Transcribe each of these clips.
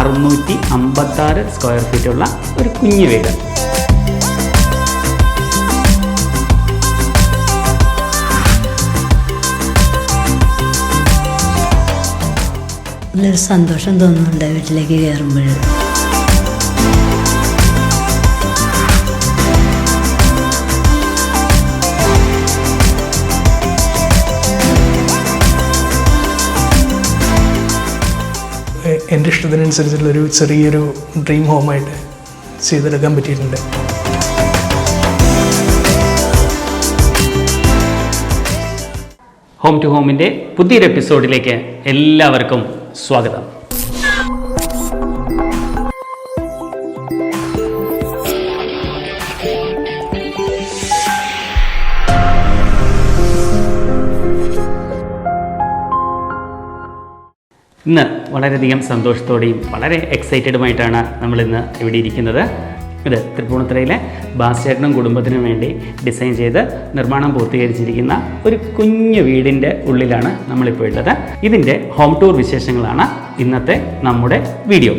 656 square ഫീറ്റുള്ള ഒരു കുഞ്ഞു വീട്. നല്ലൊരു സന്തോഷം തോന്നുന്നുണ്ട് വീട്ടിലേക്ക് കയറുമ്പോൾ. എൻ്റെ ഇഷ്ടത്തിനനുസരിച്ചുള്ളൊരു ചെറിയൊരു ഡ്രീം ഹോമായിട്ട് ചെയ്തെടുക്കാൻ പറ്റിയിട്ടുണ്ട്. ഹോം ടു ഹോമിൻ്റെ പുതിയൊരു എപ്പിസോഡിലേക്ക് എല്ലാവർക്കും സ്വാഗതം. ഇന്ന് വളരെയധികം സന്തോഷത്തോടെയും വളരെ എക്സൈറ്റഡുമായിട്ടാണ് നമ്മളിന്ന് ഇവിടെ ഇരിക്കുന്നത്. ഇത് തൃപ്പൂണിത്തുറയിലെ ബാസിയേട്ടനും കുടുംബത്തിനും വേണ്ടി ഡിസൈൻ ചെയ്ത് നിർമ്മാണം പൂർത്തീകരിച്ചിരിക്കുന്ന ഒരു കുഞ്ഞു വീടിൻ്റെ ഉള്ളിലാണ് നമ്മളിപ്പോൾ ഉള്ളത്. ഇതിൻ്റെ ഹോം ടൂർ വിശേഷങ്ങളാണ് ഇന്നത്തെ നമ്മുടെ വീഡിയോ.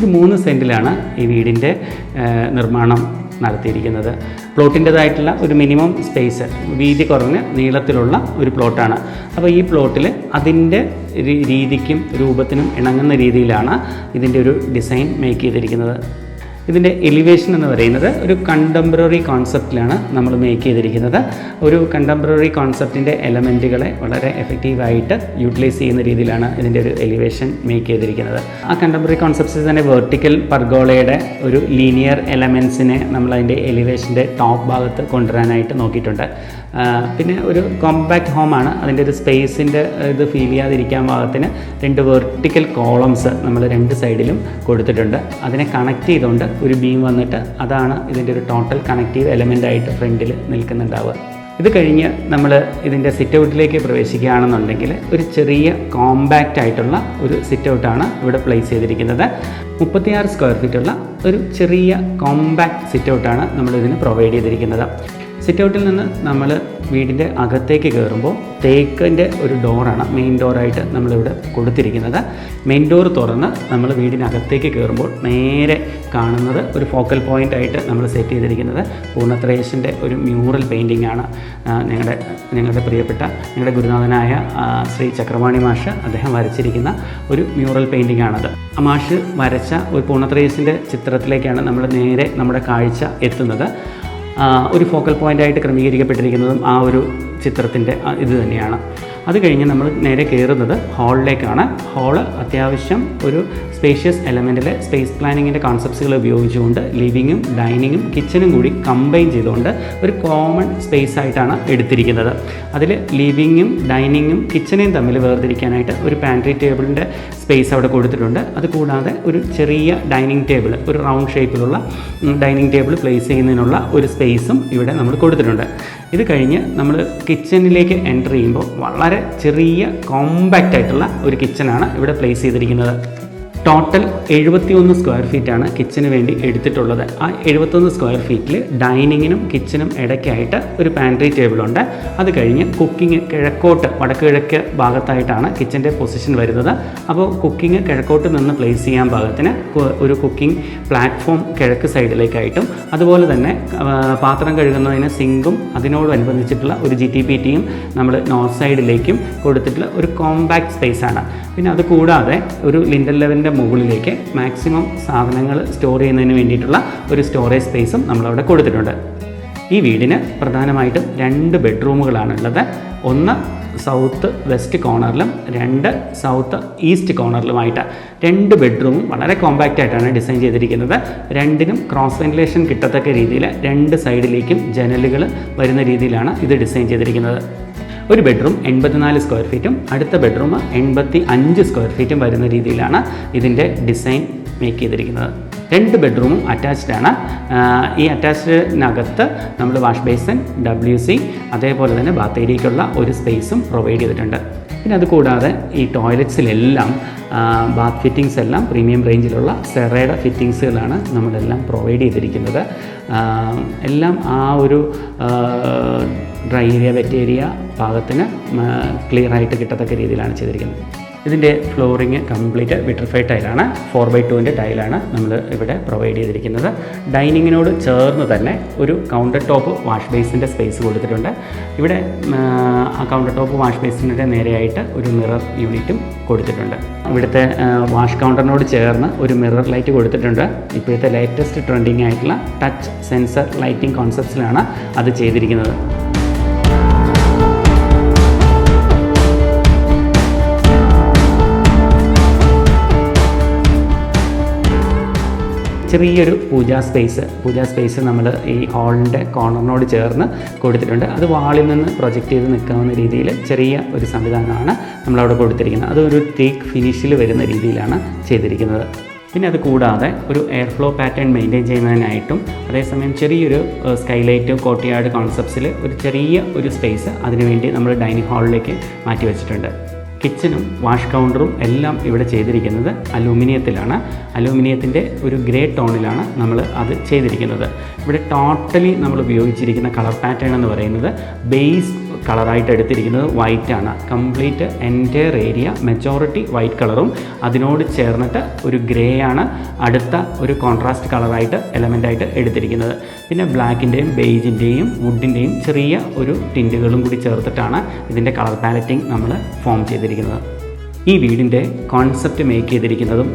ഇത് 3 സെൻറ്റിലാണ് ഈ വീടിൻ്റെ നിർമ്മാണം നടത്തിയിരിക്കുന്നത്. പ്ലോട്ടിൻ്റേതായിട്ടുള്ള ഒരു മിനിമം സ്പേസ്, വീതി കുറഞ്ഞ നീളത്തിലുള്ള ഒരു പ്ലോട്ടാണ്. അപ്പോൾ ഈ പ്ലോട്ടിൽ അതിൻ്റെ രീതിക്കും രൂപത്തിനും ഇണങ്ങുന്ന രീതിയിലാണ് ഇതിൻ്റെ ഒരു ഡിസൈൻ മേക്ക് ചെയ്തിരിക്കുന്നത്. ഇതിൻ്റെ എലിവേഷൻ എന്ന് പറയുന്നത് ഒരു കണ്ടംപററി കോൺസെപ്റ്റിലാണ് നമ്മൾ മേക്ക് ചെയ്തിരിക്കുന്നത്. ഒരു കണ്ടംപററി കോൺസെപ്റ്റിൻ്റെ എലമെൻറ്റുകളെ വളരെ എഫക്റ്റീവായിട്ട് യൂട്ടിലൈസ് ചെയ്യുന്ന രീതിയിലാണ് ഇതിൻ്റെ ഒരു എലിവേഷൻ മേക്ക് ചെയ്തിരിക്കുന്നത്. ആ കണ്ടംപററി കോൺസെപ്റ്റ്സിൽ തന്നെ വെർട്ടിക്കൽ പർഗോളയുടെ ഒരു ലീനിയർ എലമെൻസിനെ നമ്മൾ അതിൻ്റെ എലിവേഷൻ്റെ ടോപ്പ് ഭാഗത്ത് കൊണ്ടുവരാനായിട്ട് നോക്കിയിട്ടുണ്ട്. പിന്നെ ഒരു കോമ്പാക്റ്റ് ഹോമാണ്. അതിൻ്റെ ഒരു സ്പേസിൻ്റെ ഇത് ഫീൽ ചെയ്യാതിരിക്കാൻ ഭാഗത്തിന് 2 വെർട്ടിക്കൽ കോളംസ് നമ്മൾ 2 സൈഡിലും കൊടുത്തിട്ടുണ്ട്. അതിനെ കണക്ട് ചെയ്തുകൊണ്ട് ഒരു ബീം വന്നിട്ട് അതാണ് ഇതിൻ്റെ ഒരു ടോട്ടൽ കണക്റ്റീവ് എലമെൻ്റായിട്ട് ഫ്രണ്ടിൽ നിൽക്കുന്നുണ്ടാവുക. ഇത് കഴിഞ്ഞ് നമ്മൾ ഇതിൻ്റെ സിറ്റൗട്ടിലേക്ക് പ്രവേശിക്കുകയാണെന്നുണ്ടെങ്കിൽ ഒരു ചെറിയ കോമ്പാക്റ്റ് ആയിട്ടുള്ള ഒരു സിറ്റൗട്ടാണ് ഇവിടെ പ്ലേസ് ചെയ്തിരിക്കുന്നത്. 36 സ്ക്വയർ ഫീറ്റുള്ള ഒരു ചെറിയ കോമ്പാക്റ്റ് സിറ്റൗട്ടാണ് നമ്മളിതിന് പ്രൊവൈഡ് ചെയ്തിരിക്കുന്നത്. സിറ്റൗട്ടിൽ നിന്ന് നമ്മൾ വീടിൻ്റെ അകത്തേക്ക് കയറുമ്പോൾ തേക്കിൻ്റെ ഒരു ഡോറാണ് മെയിൻ ഡോറായിട്ട് നമ്മളിവിടെ കൊടുത്തിരിക്കുന്നത്. മെയിൻ ഡോർ തുറന്ന് നമ്മൾ വീടിനകത്തേക്ക് കയറുമ്പോൾ നേരെ കാണുന്നത് ഒരു ഫോക്കൽ പോയിൻ്റ് ആയിട്ട് നമ്മൾ സെറ്റ് ചെയ്തിരിക്കുന്നത് പൂർണ്ണത്രേശൻ്റെ ഒരു മ്യൂറൽ പെയിൻറ്റിംഗ് ആണ്. ഞങ്ങളുടെ പ്രിയപ്പെട്ട ഞങ്ങളുടെ ഗുരുനാഥനായ ശ്രീ ചക്രവാണി മാഷ് അദ്ദേഹം വരച്ചിരിക്കുന്ന ഒരു മ്യൂറൽ പെയിൻറ്റിംഗ് ആണത്. ആ മാഷ് വരച്ച ഒരു പൂർണ്ണത്രേശൻ്റെ ചിത്രത്തിലേക്കാണ് നമ്മൾ നേരെ നമ്മുടെ കാഴ്ച എത്തുന്നത്. ഒരു ഫോക്കൽ പോയിൻ്റായിട്ട് ക്രമീകരിക്കപ്പെട്ടിരിക്കുന്നതും ആ ഒരു ചിത്രത്തിൻ്റെ ഇത് തന്നെയാണ്. അത് കഴിഞ്ഞ് നമ്മൾ നേരെ കയറുന്നത് ഹാളിലേക്കാണ്. ഹാള് അത്യാവശ്യം ഒരു സ്പേഷ്യസ് എലമെൻറ്റിലെ സ്പേസ് പ്ലാനിങ്ങിൻ്റെ കോൺസെപ്റ്റ്സുകൾ ഉപയോഗിച്ചുകൊണ്ട് ലിവിങ്ങും ഡൈനിങ്ങും കിച്ചനും കൂടി കമ്പൈൻ ചെയ്തുകൊണ്ട് ഒരു കോമൺ സ്പേസ് ആയിട്ടാണ് എടുത്തിരിക്കുന്നത്. അതിൽ ലിവിങ്ങും ഡൈനിങ്ങും കിച്ചനെയും തമ്മിൽ വേർതിരിക്കാനായിട്ട് ഒരു പാൻട്രി ടേബിളിൻ്റെ സ്പേസ് അവിടെ കൊടുത്തിട്ടുണ്ട്. അതുകൂടാതെ ഒരു ചെറിയ ഡൈനിങ് ടേബിൾ, ഒരു റൗണ്ട് ഷേപ്പിലുള്ള ഡൈനിങ് ടേബിൾ പ്ലേസ് ചെയ്യുന്നതിനുള്ള ഒരു സ്പേസും ഇവിടെ നമ്മൾ കൊടുത്തിട്ടുണ്ട്. ഇത് കഴിഞ്ഞ് നമ്മൾ കിച്ചണിലേക്ക് എൻ്റർ ചെയ്യുമ്പോൾ വളരെ ചെറിയ കോമ്പാക്റ്റ് ആയിട്ടുള്ള ഒരു കിച്ചനാണ് ഇവിടെ പ്ലേസ് ചെയ്തിരിക്കുന്നത്. ടോട്ടൽ 71 സ്ക്വയർ ഫീറ്റാണ് കിച്ചന് വേണ്ടി എടുത്തിട്ടുള്ളത്. ആ 71 സ്ക്വയർ ഫീറ്റിൽ ഡൈനിങ്ങിനും കിച്ചനും ഇടയ്ക്കായിട്ട് ഒരു പാൻട്രി ടേബിളുണ്ട്. അത് കഴിഞ്ഞ് കുക്കിംഗ് കിഴക്കോട്ട് വടക്ക് കിഴക്ക് ഭാഗത്തായിട്ടാണ് കിച്ചൻ്റെ പൊസിഷൻ വരുന്നത്. അപ്പോൾ കുക്കിംഗ് കിഴക്കോട്ട് നിന്ന് പ്ലേസ് ചെയ്യാൻ ഭാഗത്തിന് ഒരു കുക്കിംഗ് പ്ലാറ്റ്ഫോം കിഴക്ക് സൈഡിലേക്കായിട്ടും അതുപോലെ തന്നെ പാത്രം കഴുകുന്നതിന് സിങ്കും അതിനോടനുബന്ധിച്ചിട്ടുള്ള ഒരു GTPTയും നമ്മൾ നോർത്ത് സൈഡിലേക്കും കൊടുത്തിട്ടുള്ള ഒരു കോമ്പാക്റ്റ് സ്പേസാണ്. പിന്നെ അത് കൂടാതെ ഒരു ലിൻഡൽ ലെവലിൻ്റെ മുകളിലേക്ക് മാക്സിമം സാധനങ്ങൾ സ്റ്റോർ ചെയ്യുന്നതിന് വേണ്ടിയിട്ടുള്ള ഒരു സ്റ്റോറേജ് സ്പേസും നമ്മളവിടെ കൊടുത്തിട്ടുണ്ട്. ഈ വീടിന് പ്രധാനമായിട്ടും 2 ബെഡ്റൂമുകളാണുള്ളത്. ഒന്ന് സൗത്ത് വെസ്റ്റ് കോർണറിലും 2 സൗത്ത് ഈസ്റ്റ് കോർണറിലുമായിട്ട് 2 ബെഡ്റൂമും വളരെ കോമ്പാക്റ്റ് ആയിട്ടാണ് ഡിസൈൻ ചെയ്തിരിക്കുന്നത്. 2നും ക്രോസ് വെന്റിലേഷൻ കിട്ടത്തക്ക രീതിയിൽ 2 സൈഡിലേക്കും ജനലുകൾ വരുന്ന രീതിയിലാണ് ഇത് ഡിസൈൻ ചെയ്തിരിക്കുന്നത്. ഒരു ബെഡ്റൂം 84 സ്ക്വയർ ഫീറ്റും അടുത്ത ബെഡ്റൂം 85 സ്ക്വയർ ഫീറ്റും വരുന്ന രീതിയിലാണ് ഇതിൻ്റെ ഡിസൈൻ മേക്ക് ചെയ്തിരിക്കുന്നത്. 2 ബെഡ്റൂമും അറ്റാച്ച്ഡ് ആണ്. ഈ അറ്റാച്ച്ഡിനകത്ത് നമ്മൾ വാഷ് ബേസിൻ, WC അതേപോലെ തന്നെ ബാത്ത് ഏരിയയ്ക്കുള്ള ഒരു സ്പേസും പ്രൊവൈഡ് ചെയ്തിട്ടുണ്ട്. പിന്നെ അതുകൂടാതെ ഈ ടോയ്ലറ്റ്സിലെല്ലാം ബാത്ത് ഫിറ്റിങ്സ് എല്ലാം പ്രീമിയം റേഞ്ചിലുള്ള സെറയുടെ ഫിറ്റിങ്സുകളാണ് നമ്മളെല്ലാം പ്രൊവൈഡ് ചെയ്തിരിക്കുന്നത്. എല്ലാം ആ ഒരു ഡ്രൈ ഏരിയ വെറ്റ് ഏരിയ ഭാഗത്തിന് ക്ലിയർ ആയിട്ട് കിട്ടത്തക്ക രീതിയിലാണ് ചെയ്തിരിക്കുന്നത്. ഇതിൻ്റെ ഫ്ലോറിങ് കംപ്ലീറ്റ് വിട്രിഫൈഡ് ടൈലാണ്. 4x2 ടൈലാണ് നമ്മൾ ഇവിടെ പ്രൊവൈഡ് ചെയ്തിരിക്കുന്നത്. ഡൈനിങ്ങിനോട് ചേർന്ന് തന്നെ ഒരു കൗണ്ടർ ടോപ്പ് വാഷ് ബേസിൻ്റെ സ്പേസ് കൊടുത്തിട്ടുണ്ട്. ഇവിടെ ആ കൗണ്ടർ ടോപ്പ് വാഷ് ബേസിൻ്റെ നേരെയായിട്ട് ഒരു മിറർ യൂണിറ്റും കൊടുത്തിട്ടുണ്ട്. ഇവിടുത്തെ വാഷ് കൗണ്ടറിനോട് ചേർന്ന് ഒരു മിറർ ലൈറ്റ് കൊടുത്തിട്ടുണ്ട്. ഇപ്പോഴത്തെ ലേറ്റസ്റ്റ് ട്രെൻഡിങ് ആയിട്ടുള്ള ടച്ച് സെൻസർ ലൈറ്റിംഗ് കോൺസെപ്റ്റ്സിലാണ് അത് ചെയ്തിരിക്കുന്നത്. ചെറിയൊരു പൂജാ സ്പേസ് നമ്മൾ ഈ ഹാളിൻ്റെ കോർണറിനോട് ചേർന്ന് കൊടുത്തിട്ടുണ്ട്. അത് വാളിൽ നിന്ന് പ്രൊജക്റ്റ് ചെയ്ത് നിൽക്കാവുന്ന രീതിയിൽ ചെറിയ ഒരു സംവിധാനമാണ് നമ്മളവിടെ കൊടുത്തിരിക്കുന്നത്. അതൊരു ടീക്ക് ഫിനിഷിൽ വരുന്ന രീതിയിലാണ് ചെയ്തിരിക്കുന്നത്. പിന്നെ അത് കൂടാതെ ഒരു എയർ ഫ്ലോ പാറ്റേൺ മെയിൻറ്റെയിൻ ചെയ്യുന്നതിനായിട്ടും അതേസമയം ചെറിയൊരു സ്കൈലൈറ്റ് കോർട്ട്യാർഡ് കോൺസെപ്റ്റ്സിൽ ഒരു ചെറിയ ഒരു സ്പേസ് അതിനുവേണ്ടി നമ്മൾ ഡൈനിങ് ഹാളിലേക്ക് മാറ്റി വെച്ചിട്ടുണ്ട്. കിച്ചനും വാഷ് കൗണ്ടറും എല്ലാം ഇവിടെ ചെയ്തിരിക്കുന്നത് അലൂമിനിയത്തിലാണ്. അലൂമിനിയത്തിൻ്റെ ഒരു ഗ്രേ ടോണിലാണ് നമ്മൾ അത് ചെയ്തിരിക്കുന്നത്. ഇവിടെ ടോട്ടലി നമ്മൾ ഉപയോഗിച്ചിരിക്കുന്ന കളർ പാറ്റേൺ എന്ന് പറയുന്നത് ബേസ് കളറായിട്ട് എടുത്തിരിക്കുന്നത് വൈറ്റ് ആണ്. Complete entire area majority white കളറും അതിനോട് ചേർന്നിട്ട് ഒരു ഗ്രേ ആണ് അടുത്ത ഒരു കോൺട്രാസ്റ്റ് കളറായിട്ട് എലമെൻ്റായിട്ട് എടുത്തിരിക്കുന്നത്. പിന്നെ ബ്ലാക്കിൻ്റെയും ബേജിൻ്റെയും വുഡിൻ്റെയും ചെറിയ ഒരു ടിൻറ്റുകളും കൂടി ചേർത്തിട്ടാണ് ഇതിൻ്റെ കളർ പാലറ്റിംഗ് നമ്മൾ ഫോം ചെയ്തിരിക്കുന്നത്. ഈ വീടിൻ്റെ കോൺസെപ്റ്റ് മേക്ക് ചെയ്തിരിക്കുന്നതും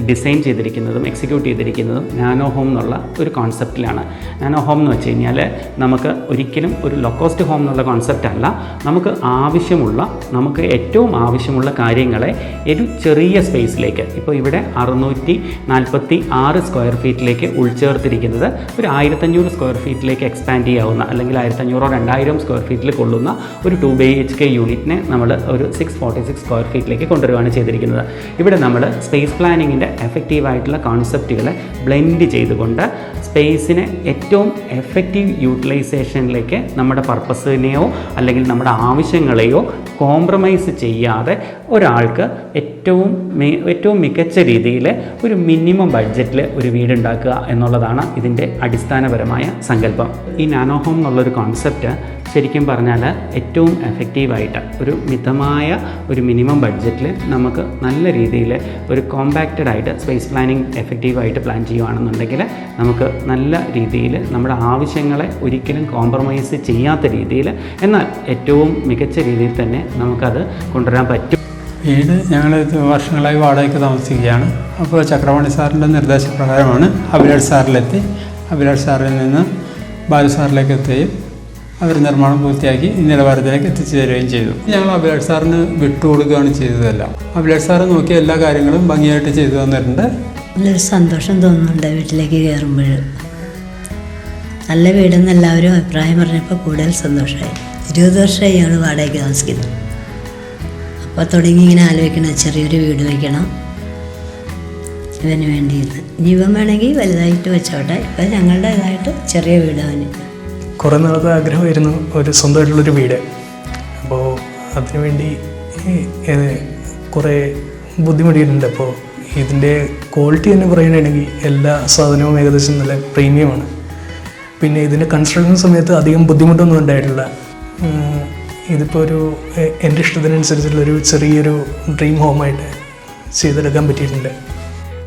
ഡിസൈൻ ചെയ്തിരിക്കുന്നതും എക്സിക്യൂട്ട് ചെയ്തിരിക്കുന്നതും നാനോ ഹോം എന്നുള്ള ഒരു കോൺസെപ്റ്റിലാണ്. നാനോ ഹോം എന്ന് വെച്ച് കഴിഞ്ഞാൽ നമുക്ക് ഒരിക്കലും ഒരു ലോ കോസ്റ്റ് ഹോം എന്നുള്ള കോൺസെപ്റ്റ് അല്ല. നമുക്ക് ഏറ്റവും ആവശ്യമുള്ള കാര്യങ്ങളെ ഒരു ചെറിയ സ്പേസിലേക്ക്, ഇപ്പോൾ ഇവിടെ 646 സ്ക്വയർ ഫീറ്റിലേക്ക് ഉൾച്ചേർത്തിരിക്കുന്നത് ഒരു 1500 സ്ക്വയർ ഫീറ്റിലേക്ക് എക്സ്പാൻഡ് ചെയ്യാവുന്ന അല്ലെങ്കിൽ 1500-2000 സ്ക്വയർ ഫീറ്റിൽ കൊള്ളുന്ന ഒരു 2BHK യൂണിറ്റിനെ നമ്മൾ ഒരു 646 സ്ക്വയർ ഫീറ്റിലേക്ക് കൊണ്ടുവരികയാണ് ചെയ്തിരിക്കുന്നത്. ഇവിടെ നമ്മൾ സ്പേസ് പ്ലാനിങ്ങിൻ്റെ എഫക്റ്റീവായിട്ടുള്ള കോൺസെപ്റ്റുകളെ ബ്ലെൻഡ് ചെയ്തുകൊണ്ട് സ്പേസിനെ ഏറ്റവും എഫക്റ്റീവ് യൂട്ടിലൈസേഷനിലേക്ക് നമ്മുടെ പർപ്പസിനെയോ അല്ലെങ്കിൽ നമ്മുടെ ആവശ്യങ്ങളെയോ കോംപ്രമൈസ് ചെയ്യാതെ ഒരാൾക്ക് ഏറ്റവും മികച്ച രീതിയിൽ ഒരു മിനിമം ബഡ്ജറ്റിൽ ഒരു വീടുണ്ടാക്കുക എന്നുള്ളതാണ് ഇതിൻ്റെ അടിസ്ഥാനപരമായ സങ്കല്പം. ഈ നാനോ ഹോം എന്നുള്ളൊരു കോൺസെപ്റ്റ് ശരിക്കും പറഞ്ഞാൽ ഏറ്റവും എഫക്റ്റീവായിട്ട് ഒരു മിതമായ ഒരു മിനിമം ബഡ്ജറ്റിൽ നമുക്ക് നല്ല രീതിയിൽ ഒരു കോമ്പാക്റ്റഡ് ആയിട്ട് സ്പേസ് പ്ലാനിങ് എഫക്റ്റീവായിട്ട് പ്ലാൻ ചെയ്യുകയാണെന്നുണ്ടെങ്കിൽ നമുക്ക് നല്ല രീതിയിൽ നമ്മുടെ ആവശ്യങ്ങളെ ഒരിക്കലും കോംപ്രമൈസ് ചെയ്യാത്ത രീതിയിൽ എന്നാൽ ഏറ്റവും മികച്ച രീതിയിൽ തന്നെ നമുക്കത് കൊണ്ടുവരാൻ പറ്റും. വീട് ഞങ്ങൾ വർഷങ്ങളായി വാടകയ്ക്ക് താമസിക്കുകയാണ്. അപ്പോൾ ചക്രവാണി സാറിൻ്റെ നിർദ്ദേശപ്രകാരമാണ് അഭിലാഷ് സാറിലെത്തി. അഭിലാഷ് സാറിൽ നിന്ന് ബാലു സാറിലേക്ക് എത്തുകയും അവർ നിർമ്മാണം പൂർത്തിയാക്കി ഈ നിലവാരത്തിലേക്ക് എത്തിച്ചു തരികയും ചെയ്തു. ഞങ്ങൾ അഭിലാഷ് സാറിന് വിട്ടുകൊടുക്കുകയാണ് ചെയ്തതെല്ലാം. അഭിലാഷ് സാറ് നോക്കിയ എല്ലാ കാര്യങ്ങളും ഭംഗിയായിട്ട് ചെയ്തു തന്നിട്ടുണ്ട്. നല്ലൊരു സന്തോഷം തോന്നുന്നുണ്ട് വീട്ടിലേക്ക് കയറുമ്പോൾ. നല്ല വീടെന്ന് എല്ലാവരും അഭിപ്രായം പറഞ്ഞപ്പോൾ കൂടുതൽ സന്തോഷമായി. 20 വർഷമായി ഞങ്ങൾ വാടകയ്ക്ക് താമസിക്കുന്നു. അപ്പോൾ തുടങ്ങി ഇങ്ങനെ ആലോചിക്കണം, ചെറിയൊരു വീട് വയ്ക്കണം ഇവന് വേണ്ടിയിരുന്ന്. ഇനി ഇവൻ വേണമെങ്കിൽ വലുതായിട്ട് വെച്ചോട്ടെ. ഇപ്പം ഞങ്ങളുടേതായിട്ട് ചെറിയ വീട് അവന്. കുറേ നാളത്തെ ആഗ്രഹമായിരുന്നു ഒരു സ്വന്തമായിട്ടുള്ളൊരു വീട്. അപ്പോൾ അതിനുവേണ്ടി കുറേ ബുദ്ധിമുട്ടിയിട്ടുണ്ട്. അപ്പോൾ ഇതിൻ്റെ ക്വാളിറ്റി തന്നെ പറയുകയാണെങ്കിൽ എല്ലാ സാധനവും ഏകദേശം നല്ല പ്രീമിയമാണ്. പിന്നെ ഇതിൻ്റെ കൺസ്ട്രക്ഷൻ സമയത്ത് അധികം ബുദ്ധിമുട്ടൊന്നും ഉണ്ടായിട്ടില്ല. ഇതിപ്പോൾ എൻ്റെ ഇഷ്ടത്തിനനുസരിച്ചുള്ളൊരു ചെറിയൊരു ഡ്രീം ഹോമായിട്ട് ചെയ്തെടുക്കാൻ പറ്റിയിട്ടുണ്ട്.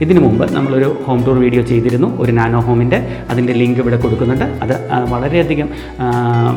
ഇതിനു മുമ്പ് നമ്മളൊരു ഹോം ടൂർ വീഡിയോ ചെയ്തിരുന്നു, ഒരു നാനോ ഹോമിൻ്റെ. അതിൻ്റെ ലിങ്ക് ഇവിടെ കൊടുക്കുന്നുണ്ട്. അത്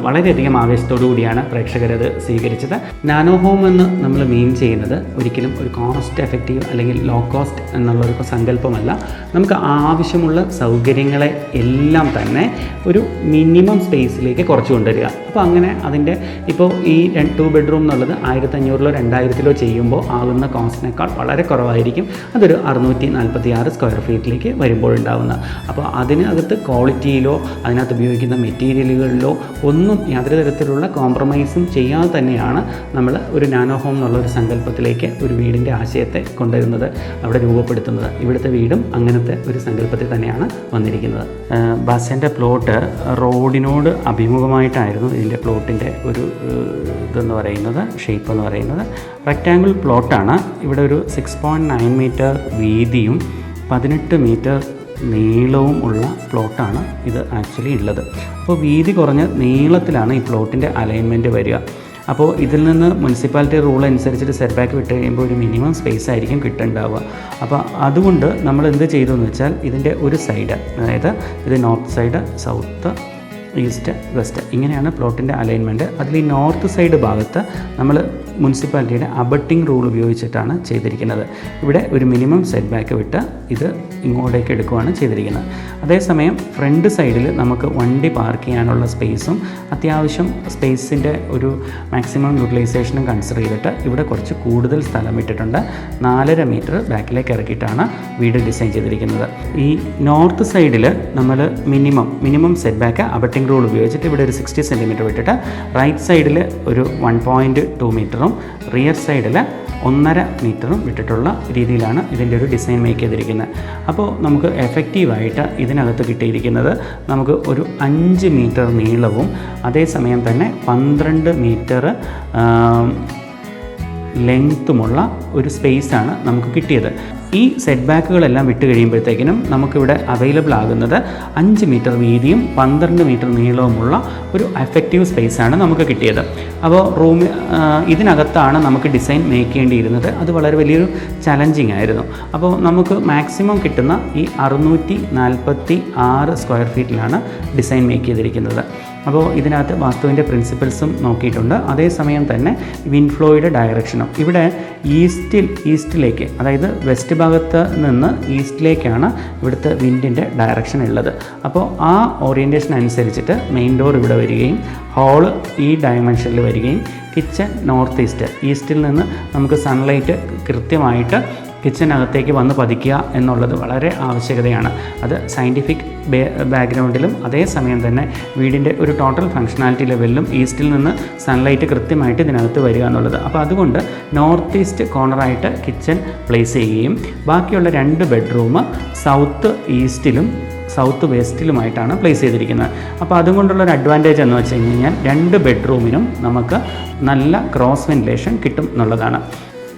വളരെയധികം ആവേശത്തോടു കൂടിയാണ് പ്രേക്ഷകരത് സ്വീകരിച്ചത്. നാനോ ഹോം എന്ന് നമ്മൾ മീൻ ചെയ്യുന്നത് ഒരിക്കലും ഒരു കോസ്റ്റ് എഫക്റ്റീവ് അല്ലെങ്കിൽ ലോ കോസ്റ്റ് എന്നുള്ളൊരു സങ്കല്പമല്ല. നമുക്ക് ആവശ്യമുള്ള സൗകര്യങ്ങളെ എല്ലാം തന്നെ ഒരു മിനിമം സ്പേസിലേക്ക് കുറച്ച് കൊണ്ടുവരിക. അപ്പോൾ അങ്ങനെ അതിൻ്റെ ഇപ്പോൾ ഈ 2 ബെഡ്റൂം എന്നുള്ളത് 1500-2000 ചെയ്യുമ്പോൾ ആകുന്ന കോസ്റ്റിനേക്കാൾ വളരെ കുറവായിരിക്കും. അതൊരു 640 46 സ്ക്വയർ ഫീറ്റിലേക്ക് വരുമ്പോഴുണ്ടാകുന്നത്. അപ്പോൾ അതിനകത്ത് ക്വാളിറ്റിയിലോ അതിനകത്ത് ഉപയോഗിക്കുന്ന മെറ്റീരിയലുകളിലോ ഒന്നും യാതൊരു തരത്തിലുള്ള കോംപ്രമൈസും ചെയ്യാതെ തന്നെയാണ് നമ്മൾ ഒരു നാനോ ഹോം എന്നുള്ള ഒരു സങ്കല്പത്തിലേക്ക് ഒരു വീടിൻ്റെ ആശയത്തെ കൊണ്ടുവരുന്നത്, അവിടെ രൂപപ്പെടുത്തുന്നത്. ഇവിടുത്തെ വീടും അങ്ങനത്തെ ഒരു സങ്കല്പത്തിൽ തന്നെയാണ് വന്നിരിക്കുന്നത്. ബാസിൻ്റെ പ്ലോട്ട് റോഡിനോട് അഭിമുഖമായിട്ടായിരുന്നു ഇതിൻ്റെ പ്ലോട്ടിൻ്റെ ഒരു ഇതെന്ന് പറയുന്നത്, ഷേപ്പ് എന്ന് പറയുന്നത്. റെക്റ്റാങ്കിൾ പ്ലോട്ടാണ്. ഇവിടെ ഒരു 6.9 മീറ്റർ വീതിയും 18 മീറ്റർ നീളവും ഉള്ള പ്ലോട്ടാണ് ഇത് ആക്ച്വലി ഉള്ളത്. അപ്പോൾ വീതി കുറഞ്ഞ നീളത്തിലാണ് ഈ പ്ലോട്ടിൻ്റെ അലൈൻമെൻറ്റ് വരിക. അപ്പോൾ ഇതിൽ നിന്ന് മുനിസിപ്പാലിറ്റി റൂൾ അനുസരിച്ചിട്ട് സെറ്റ് ബാക്ക് വിട്ട് കഴിയുമ്പോൾ ഒരു മിനിമം സ്പേസ് ആയിരിക്കും കിട്ടുന്നുണ്ടാവുക. അപ്പോൾ അതുകൊണ്ട് നമ്മൾ എന്ത് ചെയ്തു എന്ന് വെച്ചാൽ ഇതിൻ്റെ ഒരു സൈഡ്, അതായത് ഇത് north side, south, east, west, ഇങ്ങനെയാണ് പ്ലോട്ടിൻ്റെ അലൈൻമെൻറ്റ്. അതിൽ ഈ നോർത്ത് സൈഡ് ഭാഗത്ത് നമ്മൾ മുനിസിപ്പാലിറ്റിയുടെ അബട്ടിംഗ് റൂൾ ഉപയോഗിച്ചിട്ടാണ് ചെയ്തിരിക്കുന്നത്. ഇവിടെ ഒരു മിനിമം സെറ്റ് ബാക്ക് വിട്ട് ഇത് ഇങ്ങോട്ടേക്ക് എടുക്കുകയാണ് ചെയ്തിരിക്കുന്നത്. അതേസമയം ഫ്രണ്ട് സൈഡിൽ നമുക്ക് വണ്ടി പാർക്ക് ചെയ്യാനുള്ള സ്പേസും അത്യാവശ്യം സ്പേസിൻ്റെ ഒരു മാക്സിമം യൂട്ടിലൈസേഷനും കൺസിഡർ ചെയ്തിട്ട് ഇവിടെ കുറച്ച് കൂടുതൽ സ്ഥലം ഇട്ടിട്ടുണ്ട്. 4.5 മീറ്റർ ബാക്കിലേക്ക് ഇറക്കിയിട്ടാണ് വീട് ഡിസൈൻ ചെയ്തിരിക്കുന്നത്. ഈ നോർത്ത് സൈഡിൽ നമ്മൾ മിനിമം സെറ്റ് ബാക്ക് അബട്ടിംഗ് റൂൾ ഉപയോഗിച്ചിട്ട് ഇവിടെ ഒരു 60 സെൻറ്റിമീറ്റർ വിട്ടിട്ട് റൈറ്റ് സൈഡിൽ ഒരു 1.2 മീറ്ററും റിയർ സൈഡിൽ 1.5 മീറ്ററും വിട്ടിട്ടുള്ള രീതിയിലാണ് ഇതിൻ്റെ ഒരു ഡിസൈൻ മേക്ക് ചെയ്തിരിക്കുന്നത്. അപ്പോൾ നമുക്ക് എഫക്റ്റീവായിട്ട് ഇതിനകത്ത് കിട്ടിയിരിക്കുന്നത് നമുക്ക് ഒരു 5 മീറ്റർ നീളവും അതേസമയം തന്നെ 12 മീറ്റർ ലെങ്ത്തുമുള്ള ഒരു സ്പേസാണ് നമുക്ക് കിട്ടിയത്. ഈ സെറ്റ് ബാക്കുകളെല്ലാം വിട്ട് കഴിയുമ്പോഴത്തേക്കിനും നമുക്കിവിടെ അവൈലബിൾ ആകുന്നത് 5 മീറ്റർ വീതിയും 12 മീറ്റർ നീളവുമുള്ള ഒരു എഫക്റ്റീവ് സ്പേസാണ് നമുക്ക് കിട്ടിയത്. അപ്പോൾ ഇതിനകത്താണ് നമുക്ക് ഡിസൈൻ മേക്ക് ചെയ്യേണ്ടിയിരുന്നത്. അത് വളരെ വലിയൊരു ചലഞ്ചിങ് ആയിരുന്നു. അപ്പോൾ നമുക്ക് മാക്സിമം കിട്ടുന്ന ഈ 646 സ്ക്വയർ ഫീറ്റിലാണ് ഡിസൈൻ മേക്ക് ചെയ്തിരിക്കുന്നത്. അപ്പോൾ ഇതിനകത്ത് വാസ്തുവിൻ്റെ പ്രിൻസിപ്പിൾസും നോക്കിയിട്ടുണ്ട്. അതേസമയം തന്നെ വിൻഫ്ലോയുടെ ഡയറക്ഷനും ഇവിടെ ഈസ്റ്റിലേക്ക്, അതായത് വെസ്റ്റ് ഭാഗത്ത് നിന്ന് ഈസ്റ്റിലേക്കാണ് ഇവിടുത്തെ വിൻഡിൻ്റെ ഡയറക്ഷൻ ഉള്ളത്. അപ്പോൾ ആ ഓറിയൻറ്റേഷൻ അനുസരിച്ചിട്ട് മെയിൻ ഡോർ ഇവിടെ വരികയും ഹാള് ഈ ഡയമെൻഷനിൽ വരികയും കിച്ചൺ നോർത്ത് ഈസ്റ്റിൽ നിന്ന് നമുക്ക് സൺലൈറ്റ് കൃത്യമായിട്ട് കിച്ചനകത്തേക്ക് വന്ന് പതിക്കുക എന്നുള്ളത് വളരെ ആവശ്യകതയാണ്. അത് സയൻറ്റിഫിക് ബാക്ക്ഗ്രൗണ്ടിലും അതേസമയം തന്നെ വീടിൻ്റെ ഒരു ടോട്ടൽ ഫങ്ഷണാലിറ്റി ലെവലിലും ഈസ്റ്റിൽ നിന്ന് സൺലൈറ്റ് കൃത്യമായിട്ട് ഇതിനകത്ത് വരിക എന്നുള്ളത്. അപ്പോൾ അതുകൊണ്ട് നോർത്ത് ഈസ്റ്റ് കോർണറായിട്ട് കിച്ചൺ പ്ലേസ് ചെയ്യുകയും ബാക്കിയുള്ള 2 ബെഡ്റൂം സൗത്ത് ഈസ്റ്റിലും സൗത്ത് വെസ്റ്റിലുമായിട്ടാണ് പ്ലേസ് ചെയ്തിരിക്കുന്നത്. അപ്പോൾ അതുകൊണ്ടുള്ളൊരു അഡ്വാൻറ്റേജ് എന്ന് വെച്ച് കഴിഞ്ഞാൽ 2 ബെഡ്റൂമിനും നമുക്ക് നല്ല ക്രോസ് വെന്റിലേഷൻ കിട്ടും എന്നുള്ളതാണ്.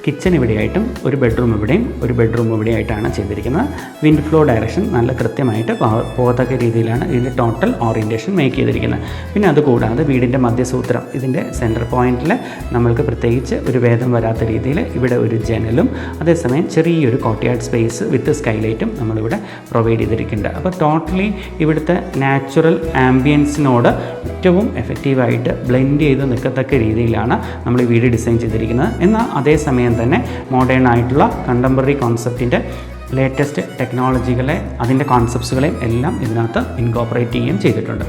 കിച്ചൺ ഇവിടെയായിട്ടും ഒരു ബെഡ്റൂം ഇവിടെയും ഒരു ബെഡ്റൂം ഇവിടെയായിട്ടാണ് ചെയ്തിരിക്കുന്നത്. വിൻഡ് ഫ്ലോ ഡയറക്ഷൻ നല്ല കൃത്യമായിട്ട് പോകത്തക്ക രീതിയിലാണ് ഇതിൻ്റെ ടോട്ടൽ ഓറിയൻറ്റേഷൻ മേക്ക് ചെയ്തിരിക്കുന്നത്. പിന്നെ അതുകൂടാതെ വീടിൻ്റെ മധ്യസൂത്രം, ഇതിൻ്റെ സെൻറ്റർ പോയിൻറ്റിൽ നമ്മൾക്ക് പ്രത്യേകിച്ച് ഒരു ഭേദം വരാത്ത രീതിയിൽ ഇവിടെ ഒരു ജനലും അതേസമയം ചെറിയൊരു കോർട്ട്യാർഡ് സ്പേസ് വിത്ത് സ്കൈലൈറ്റും നമ്മളിവിടെ പ്രൊവൈഡ് ചെയ്തിരിക്കുന്നുണ്ട്. അപ്പോൾ ടോട്ടലി ഇവിടുത്തെ നാച്ചുറൽ ആംബിയൻസിനോട് ഏറ്റവും എഫക്റ്റീവായിട്ട് ബ്ലെൻഡ് ചെയ്ത് നിൽക്കത്തക്ക രീതിയിലാണ് നമ്മൾ ഈ വീട് ഡിസൈൻ ചെയ്തിരിക്കുന്നത്. എന്നാൽ അതേസമയം തന്നെ മോഡേൺ ആയിട്ടുള്ള കണ്ടംപററി കോൺസെപ്റ്റിൻ്റെ ലേറ്റസ്റ്റ് ടെക്നോളജികളെ, അതിൻ്റെ കോൺസെപ്റ്റ്സുകളെയും എല്ലാം ഇതിനകത്ത് ഇൻകോപ്പറേറ്റ് ചെയ്യുകയും ചെയ്തിട്ടുണ്ട്.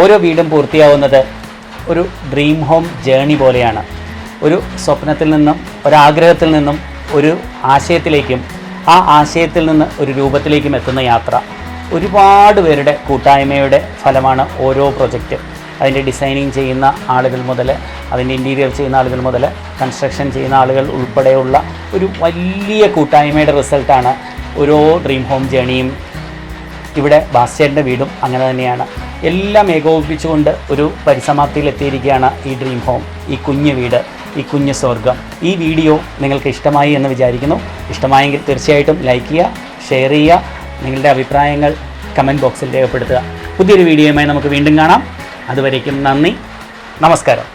ഓരോ വീടും പൂർത്തിയാവുന്നത് ഒരു ഡ്രീം ഹോം ജേണി പോലെയാണ്. ഒരു സ്വപ്നത്തിൽ നിന്നും ഒരാഗ്രഹത്തിൽ നിന്നും ഒരു ആശയത്തിലേക്കും ആ ആശയത്തിൽ നിന്ന് ഒരു രൂപത്തിലേക്കും എത്തുന്ന യാത്ര. ഒരുപാട് പേരുടെ കൂട്ടായ്മയുടെ ഫലമാണ് ഓരോ പ്രൊജക്റ്റ്. അതിൻ്റെ ഡിസൈനിങ് ചെയ്യുന്ന ആളുകൾ മുതൽ അതിൻ്റെ ഇൻറ്റീരിയർ ചെയ്യുന്ന ആളുകൾ മുതൽ കൺസ്ട്രക്ഷൻ ചെയ്യുന്ന ആളുകൾ ഉൾപ്പെടെയുള്ള ഒരു വലിയ കൂട്ടായ്മയുടെ റിസൾട്ടാണ് ഓരോ ഡ്രീം ഹോം ജേണിയും. ഇവിടെ ബാസ്ചേട്ടൻ്റെ വീടും അങ്ങനെ തന്നെയാണ്. എല്ലാം ഏകോപിപ്പിച്ചുകൊണ്ട് ഒരു പരിസമാപ്തിയിലെത്തിയിരിക്കുകയാണ് ഈ ഡ്രീം ഹോം, ഈ കുഞ്ഞു വീട്, ഈ കുഞ്ഞു സ്വർഗം. ഈ വീഡിയോ നിങ്ങൾക്ക് ഇഷ്ടമായി എന്ന് വിചാരിക്കുന്നു. ഇഷ്ടമായെങ്കിൽ തീർച്ചയായിട്ടും ലൈക്ക് ചെയ്യുക, ഷെയർ ചെയ്യുക, നിങ്ങളുടെ അഭിപ്രായങ്ങൾ കമൻറ്റ് ബോക്സിൽ രേഖപ്പെടുത്തുക. പുതിയൊരു വീഡിയോയുമായി നമുക്ക് വീണ്ടും കാണാം. അതുവരേക്കും നന്ദി, നമസ്കാരം.